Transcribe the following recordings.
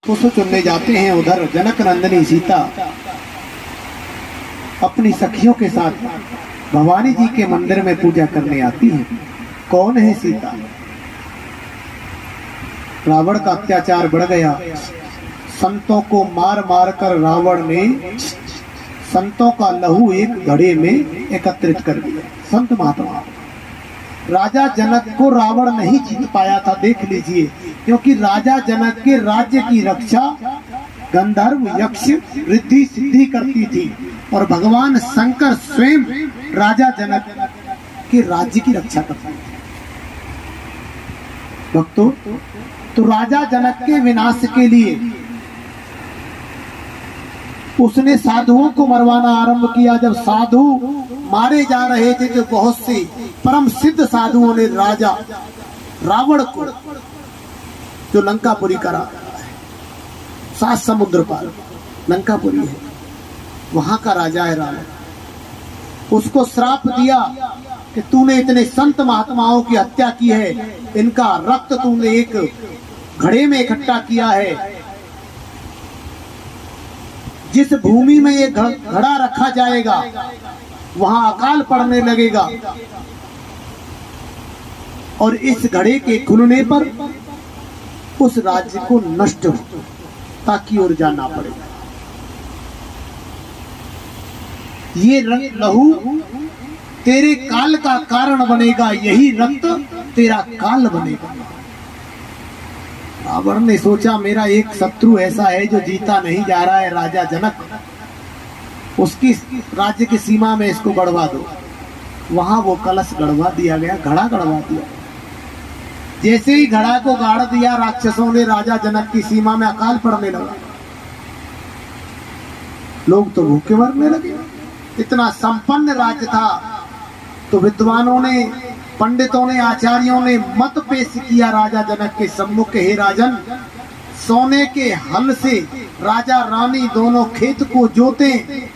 उसको चुनने जाते हैं। उधर जनक नंदिनी सीता अपनी सखियों के साथ भवानी जी के मंदिर में पूजा करने आती है। कौन है सीता? रावण का अत्याचार बढ़ गया। संतों को मार मार कर रावण ने संतों का लहू एक घड़े में एकत्रित कर दिया। संत महात्मा राजा जनक को रावण नहीं जीत पाया था, देख लीजिए, क्योंकि राजा जनक के राज्य की रक्षा गंधर्व यक्ष रिद्धि सिद्धि करती थी और भगवान शंकर स्वयं राजा जनक के राज्य की रक्षा करते थे। भक्तों, तो राजा जनक के विनाश के लिए उसने साधुओं को मरवाना आरंभ किया। जब साधु मारे जा रहे थे तो बहुत से परम सिद्ध साधुओं ने राजा रावण को, जो लंकापुरी का राजा है, 7 समुद्र पार लंकापुरी है, वहां का राजा है रावण, उसको श्राप दिया कि तूने इतने संत महात्माओं की हत्या की है, इनका रक्त तूने एक घड़े में इकट्ठा किया है, जिस भूमि में ये घड़ा रखा जाएगा वहां अकाल पड़ने लगेगा और इस घड़े के खुलने पर उस राज्य को नष्ट ताकि और जाना पड़ेगा। ये लहू तेरे काल का कारण बनेगा, यही रक्त तेरा काल बनेगा। रावण ने सोचा मेरा एक शत्रु ऐसा है जो जीता नहीं जा रहा है, राजा जनक, उसकी राज्य की सीमा में इसको गड़वा दो। वहां वो कलश गड़वा दिया गया, घड़ा गड़वा दिया। जैसे ही घड़ा को गाड़ दिया, राक्षसों ने राजा जनक की सीमा में अकाल पड़ने लगा। लोग तो भूखे मरने लगे। इतना संपन्न राज्य था तो विद्वानों ने, पंडितों ने, आचार्यों ने मत पेश किया राजा जनक के सम्मुख, हे राजन, सोने के हल से राजा रानी दोनों खेत को जोतें,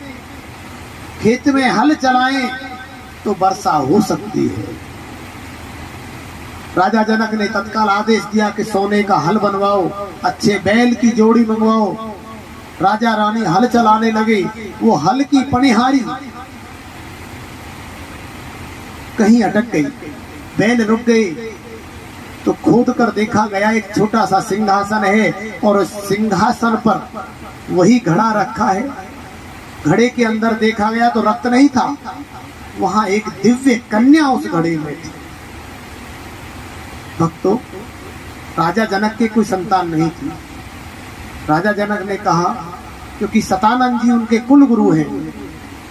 खेत में हल चलाएं तो वर्षा हो सकती है। राजा जनक ने तत्काल आदेश दिया कि सोने का हल बनवाओ, अच्छे बैल की जोड़ी मंगवाओ। राजा रानी हल चलाने लगे। वो हल की पनिहारी कहीं अटक गई, बैल रुक गए तो खोद कर देखा गया एक छोटा सा सिंहासन है और उस सिंहासन पर वही घड़ा रखा है। घड़े के अंदर देखा गया तो रक्त नहीं था, वहां एक दिव्य कन्या उस घड़े में थी। भक्तों, राजा जनक के कोई संतान नहीं थी। राजा जनक ने कहा, क्योंकि सतानंद जी उनके कुल गुरु हैं,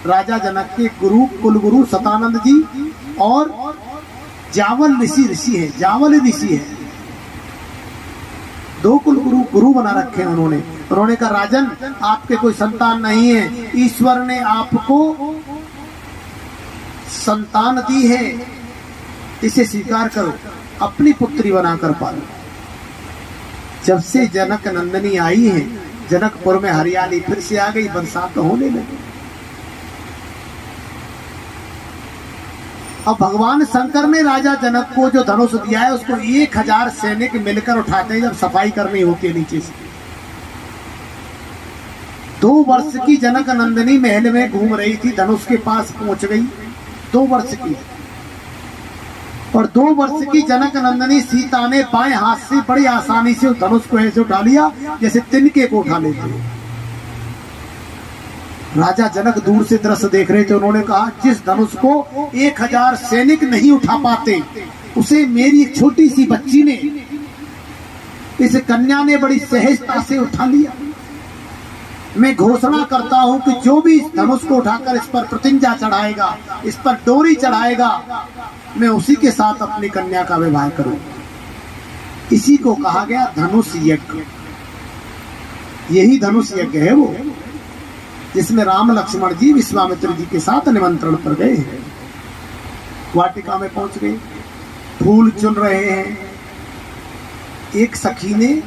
राजा जनक के कुल गुरु सतानंद जी और जावल ऋषि है, जावल ऋषि है, 2 कुल गुरु बना रखे हैं उन्होंने। उन्होंने कहा, राजन, आपके कोई संतान नहीं है, ईश्वर ने आपको संतान दी है, इसे स्वीकार करो, अपनी पुत्री बनाकर पालो। जब से जनक नंदिनी आई है, जनकपुर में हरियाली फिर से आ गई, बरसात होने लगी। अब भगवान शंकर ने राजा जनक को जो धनुष दिया है, उसको 1000 सैनिक मिलकर उठाते हैं जब सफाई करनी होती है नीचे से। 2 वर्ष की जनक नंदिनी महल में घूम रही थी, धनुष के पास पहुंच गई, 2 वर्ष की। और 2 वर्ष की जनक नंदिनी सीता ने बाएं हाथ से बड़ी आसानी से उस धनुष को ऐसे उठा लिया जैसे तिनके को उठा लेते हैं। राजा जनक दूर से दृश्य देख रहे थे। उन्होंने कहा, जिस धनुष को 1000 सैनिक नहीं उठा पाते, उसे मेरी छोटी सी बच्ची ने, इस कन्या ने बड़ी सहजता से उठा लिया। मैं घोषणा करता हूं कि जो भी इस धनुष को उठाकर इस पर प्रतिज्ञा चढ़ाएगा, इस पर डोरी चढ़ाएगा, मैं उसी के साथ अपनी कन्या का विवाह करूंगा। इसी को कहा गया धनुष यज्ञ। यही धनुष यज्ञ है वो, जिसमें राम लक्ष्मण जी विश्वामित्र जी के साथ निमंत्रण पर गए हैं। वाटिका में पहुंच गए, फूल चुन रहे हैं। एक सखी ने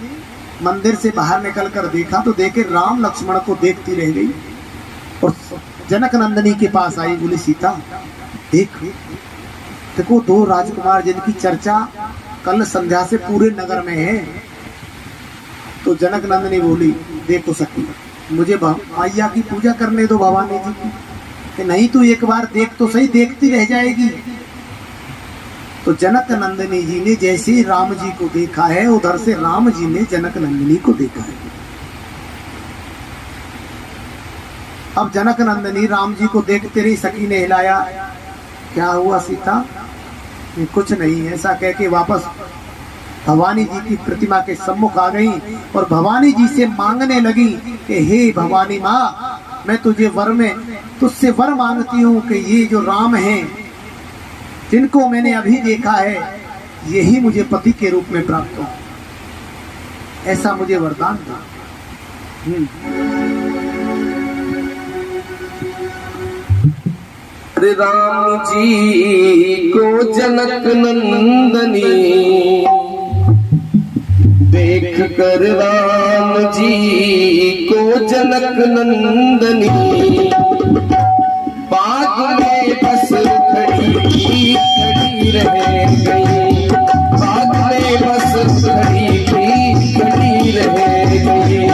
मंदिर से बाहर निकलकर देखा तो देखे राम लक्ष्मण को देखती रह गई और जनक नंदिनी के पास आई, बोली, सीता देखो 2 राजकुमार जिनकी चर्चा कल संध्या से पूरे नगर में है, तो जनक नंदिनी बोली, देखो सखी, मुझे मैया की पूजा करने दो भवानी जी की। कि नहीं, तू एक बार देख तो सही, देखती रह जाएगी। तो जनक नंदिनी जी ने जैसे राम जी को देखा है, उधर से राम जी ने जनक नंदिनी को देखा है। अब जनक नंदिनी राम जी को देखते रही, सखी ने हिलाया, क्या हुआ सीता? कुछ नहीं, ऐसा कह के वापस भवानी जी की प्रतिमा के सम्मुख आ गई और भवानी जी से मांगने लगी कि हे भवानी माँ, मैं तुझसे वर मांगती हूँ कि ये जो राम हैं, जिनको मैंने अभी देखा है, यही मुझे पति के रूप में प्राप्त हो, ऐसा मुझे वरदान दो। राम जी को जनक नंदनी देख कर, राम जी को जनक नंदनी बाग में बस खड़ी रह गई, बाग में बस खड़ी रह गई।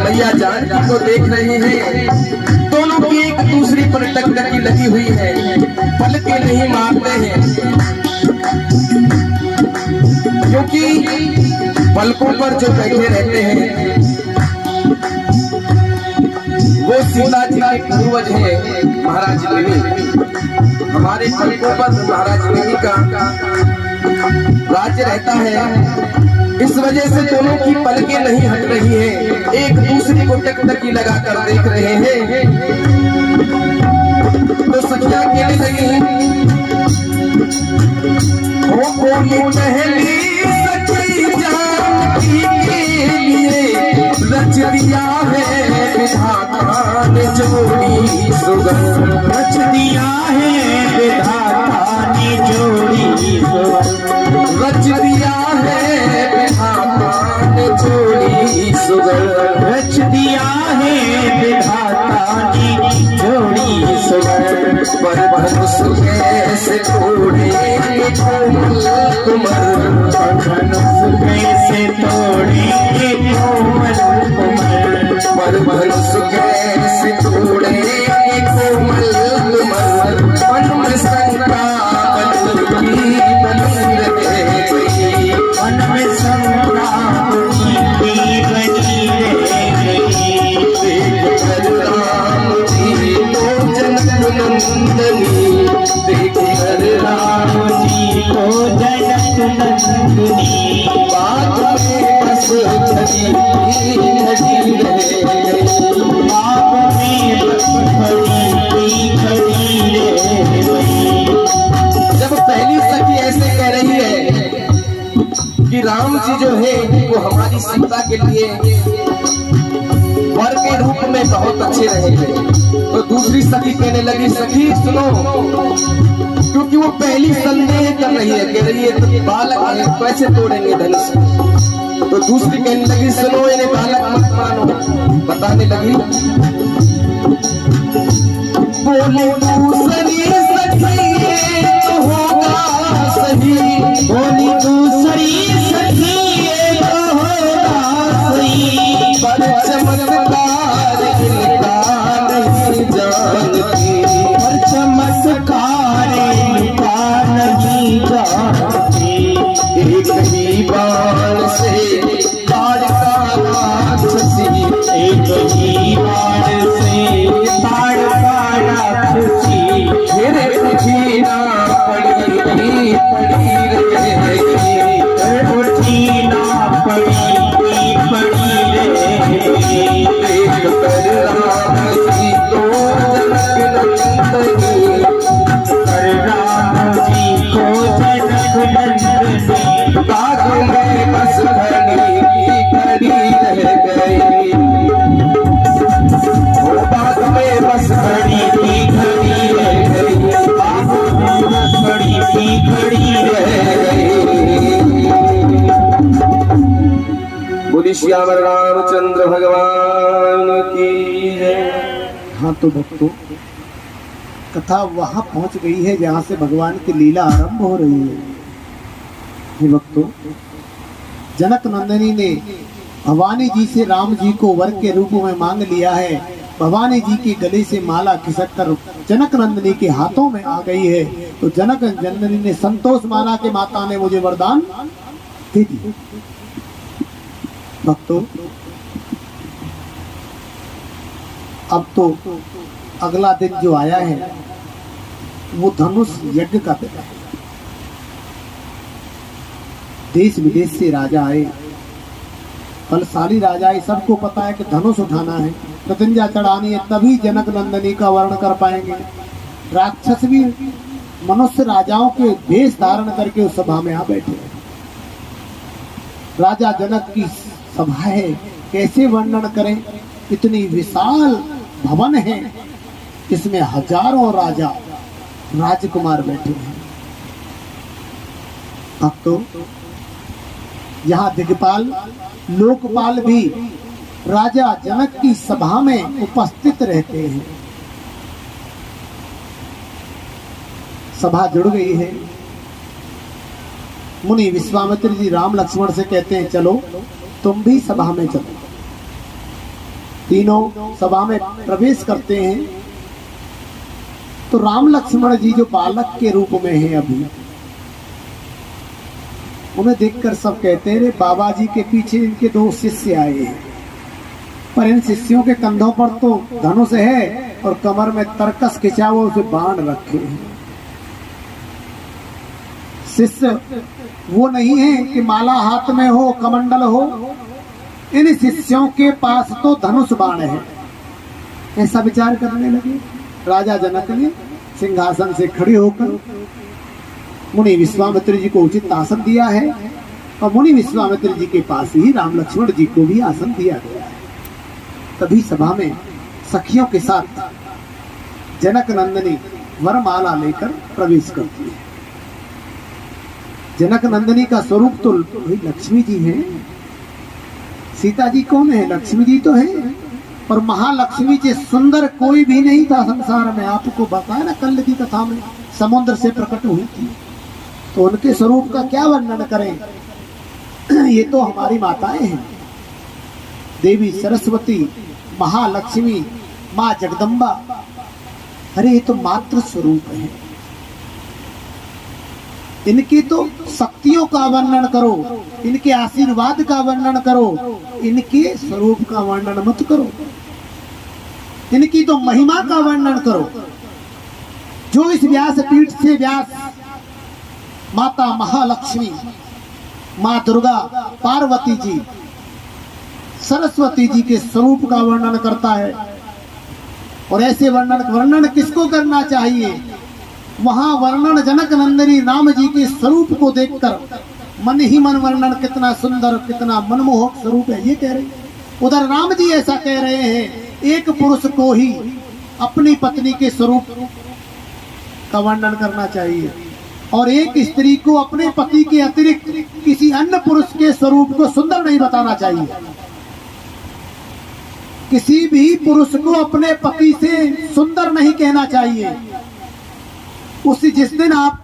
मैया जानकी को देख रही है, दोनों की एक दूसरी पर टक्कर लगी हुई है, पलके नहीं मारते हैं, क्योंकि पलकों पर जो बैठे रहते हैं वो सीता जी के पूर्वज है महाराज मिनी। हमारे पलकों पर महाराज मिनी का राज्य रहता है, इस वजह से दोनों की पलकें नहीं हट रही हैं, एक दूसरे को टकटकी लगाकर देख रहे हैं। तो सखियां कहने लगी, ओ बोली पहली सखी जानकी के लिए रच दिया है विधाता ने जोड़ी सुगंध, रच दिया है विधाता ने जोड़ी सुगंध, रच दिया है विधाता ने जोड़ी सुगंध, रच दिया है विधाता ने जोड़ी सुगंध। पर धनुष कैसे तोड़े कोमल कुमर, धनुष कैसे तोड़े कोमल कुमर, पर धनुष कैसे तोड़े कोमल कुमर, मन में शंका बनी रहे गई, मन में शंका बनी रहे गई। देख कर राम जी को जनक नंदनी, देख कर राम जी को जनक नंदनी बाग में बस खड़ी रह गई, बाग में बस खड़ी रह गई। जब पहली सखी ऐसे कह रही है कि राम जी जो है वो हमारी सीता के लिए वर के रूप में बहुत अच्छे रहेंगे, तो दूसरी सखी कहने लगी, सखी सुनो, क्योंकि वो पहली संदेह कर रही है, कह रही है तो बालक है, कैसे तोड़ेंगे धनुष। तो दूसरी कहने लगी, सुनो इन्हें बालक मत मानो, बताने लगी, बोले दूसरी सखी ये तो होगा सही, बोली दूसरी सखी ये तो होगा सही, पर चमत्कार इनका नहीं जानती, पर चमत्कार इनका नहीं जानती। एक ही बाण से काटता राक्षसी कर राम जी को बाग में बस घड़ी खड़ी रह गई, वो बाग में बस घड़ी की खड़ी रह गई, बाग में बस घड़ी की खड़ी रह गई। बोली श्याम रामचंद्र भगवान की जय। हाँ तो भक्तों, कथा वहां पहुंच गई है जहां से भगवान की लीला आरंभ हो रही है। हे भक्तों, जनक नंदिनी ने भवानी जी से राम जी को वर के रूप में मांग लिया है। भवानी जी के गले से माला खिसक कर जनक नंदिनी के हाथों में आ गई है। तो जनक नंदिनी ने संतोष माना कि माता ने मुझे वरदान दे दिया। भक्तों, अब तो अगला दिन जो आया है वो धनुष यज्ञ का दिन है। देश विदेश से राजा आए, बलशाली राजा आए, सबको पता है कि धनुष उठाना है, प्रतिज्ञा चढ़ानी है, तभी जनक नंदिनी का वर्ण कर पाएंगे। राक्षस भी मनुष्य राजाओं के वेश धारण करके उस सभा में आ बैठे। राजा जनक की सभा है, कैसे वर्णन करें। इतनी विशाल भवन है, इसमें हजारों राजा राजकुमार बैठे हैं। अब तो यहाँ दिग्पाल लोकपाल भी राजा जनक की सभा में उपस्थित रहते हैं। सभा जुड़ गई है। मुनि विश्वामित्र जी राम लक्ष्मण से कहते हैं, चलो तुम भी सभा में चलो। तीनों सभा में प्रवेश करते हैं। तो राम लक्ष्मण जी जो बालक के रूप में हैं अभी, उन्हें देखकर सब कहते हैं, रे बाबा जी के पीछे इनके दो शिष्य आए हैं, पर इन शिष्यों के कंधों पर तो धनुष है और कमर में तरकस खिंचा हुआ उसे बाण रखे हैं। शिष्य वो नहीं है कि माला हाथ में हो, कमंडल हो। इन शिष्यों के पास तो धनुष बाण है। ऐसा विचार करने लगे। राजा जनक ने सिंहासन से खड़े होकर मुनि विश्वामित्र जी को उचित आसन दिया है और मुनि विश्वामित्र जी के पास ही राम लक्ष्मण जी को भी आसन दिया गया है। तभी सभा में सखियों के साथ जनक नंदिनी वरमाला लेकर प्रवेश करती है। जनक नंदिनी का स्वरूप तो लक्ष्मी जी है। सीता जी कौन है? लक्ष्मी जी तो है, पर महालक्ष्मी जी सुंदर कोई भी नहीं था संसार में। आपको बताया ना कल की कथा में, समुद्र से प्रकट हुई थी। तो उनके स्वरूप का क्या वर्णन करें। ये तो हमारी माताएं हैं, देवी सरस्वती, महालक्ष्मी, माँ जगदम्बा। अरे ये तो मातृ स्वरूप है। इनकी तो शक्तियों का वर्णन करो, इनके आशीर्वाद का वर्णन करो, इनके स्वरूप का वर्णन मत करो। इनकी तो महिमा का वर्णन करो। जो इस व्यास पीठ से व्यास माता महालक्ष्मी, माँ दुर्गा, पार्वती जी, सरस्वती जी के स्वरूप का वर्णन करता है। और ऐसे वर्णन किसको करना चाहिए? वहां वर्णन जनक नंदिनी राम जी के स्वरूप को देखकर मन ही मन वर्णन कितना सुंदर, कितना मनमोहक स्वरूप है ये कह रहे। उधर राम जी ऐसा कह रहे हैं, एक पुरुष को ही अपनी पत्नी के स्वरूप का वर्णन करना चाहिए और एक स्त्री को अपने पति के अतिरिक्त किसी अन्य पुरुष के स्वरूप को सुंदर नहीं बताना चाहिए। किसी भी पुरुष को अपने पति से सुंदर नहीं कहना चाहिए। जिस दिन आप